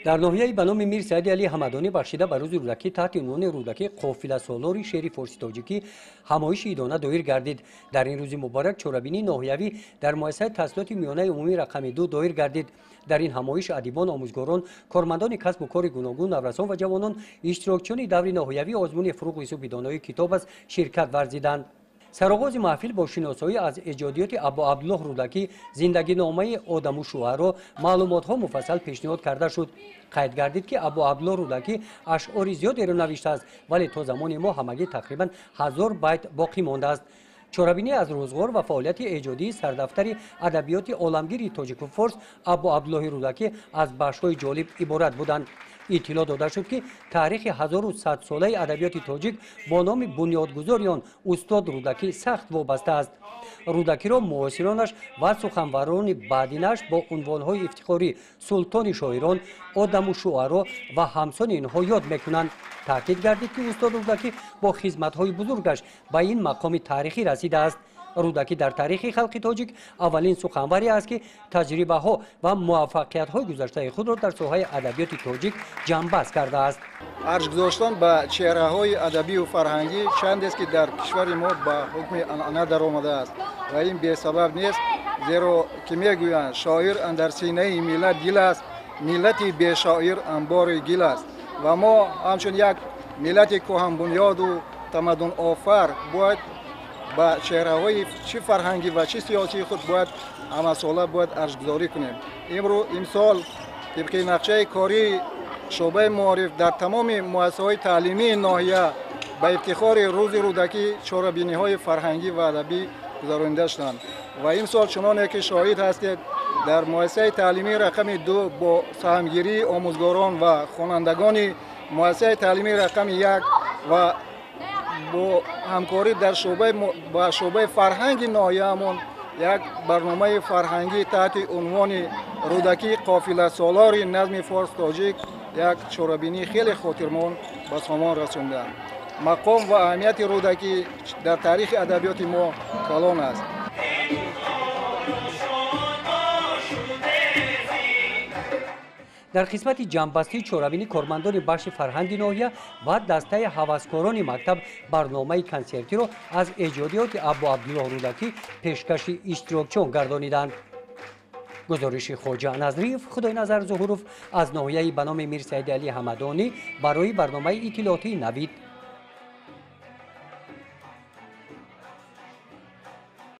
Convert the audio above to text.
در ناحیه به نام میر سعید علی حمدانی بخشیده به روز رودکی تحت عنوان رودکی قافله سالار شهر فارسی تاجیکی همایش ایدانه دایر گردید. در این روز مبارک چورابینی ناحیوی در مؤسسه تحصیلات میانه عمومی رقم 2 دایر گردید. در این همایش ادیبان، آموزگاران، کارمندان کسب و کار گوناگون، نوسان و جوانان اشتراکچیان دوره ناحیوی آزمون فروغ حساب دانایی کتاب از شرکت ورزیدند. سرآغاز محفل با شناسایی از ایجادیات ابا عبدالله رودکی زندگی نامه آدم و شوهر را معلومات ها مفصل پیشنهاد کرده شد. قید گردید که ابا عبدالله رودکی اشعار زیادی را نوشته است ولی تا زمان ما همگی تقریبا 1000 بیت باقی مانده است. چورابینی از روزگار و فعالیت ایجادی سردفتر ادبیات عالمگیر تاجیک و فارس ابا عبدالله رودکی از بخش‌های جالب عبارت بودند. اطلاع داده شد که تاریخ 1100 ساله ادبیات تاجیک با نام بنیادگذار آن استاد رودکی سخت وابسته است. رودکی را معاصرانش و سخنوران بعدینش با عنوان‌های افتخاری سلطان شاعران، آدم و شعرا و همسان اینها یاد میکنند. تاکید گردید که استاد رودکی با خدمت‌های بزرگش به این مقام تاریخی رسیده است. رودکی در تاریخ خلق تاجیک اولین سخنوری است که تجربه ها و موفقیت های گذشته خود را در ساحه ادبیات تاجیک جنبش کرده است. ارج گذاشتن به چهره های ادبی و فرهنگی چند است که در کشور ما به حکم عنعنه در آمده است و این بی سبب نیست، زیرا که میگویند شاعر اندر سینه ملت گل است، ملتی بی شاعر انبار گل است و ما همچون یک ملت کهن بنیاد و تمدن آفر باید با چهره‌های چه فرهنگی و چه سیاسی خود باید همساله باید ارزش‌گذاری کنیم. امسال طبق نقشه کاری شعبه معارف در تمام مؤسسه‌های تعلیمی ناحیه به افتخار روز رودکی چورابینی‌های فرهنگی و ادبی گذرانده شدند و امسال چنانه که شاهد هستید در مؤسسه تعلیمی رقم 2 با سهمگیری آموزگاران و خوانندگان مؤسسه تعلیمی رقم 1 و با همکاری در شعبه فرهنگ ناحیه‌مون یک برنامه فرهنگی تحت عنوان رودکی قافله سالار نظم فارس تاجیک یک چورابینی خیلی خاطرمون به سامان رسوندند. مقام و اهمیت رودکی در تاریخ ادبیات ما کلان است. در قسمت جنبستی چورابینی کارمندان بخش فرهنگی ناحیه و دسته هوسکاران مکتب برنامه کنسرتی را از ایجادیات ابا عبدالله رودکی پیشکش اشتراکچیان گردانیدند. گزارش خواجه نظریف خدای نظر ظهورов از ناحیه به نام میر سعید علی حمدانی برای برنامه اطلاعاتی نوید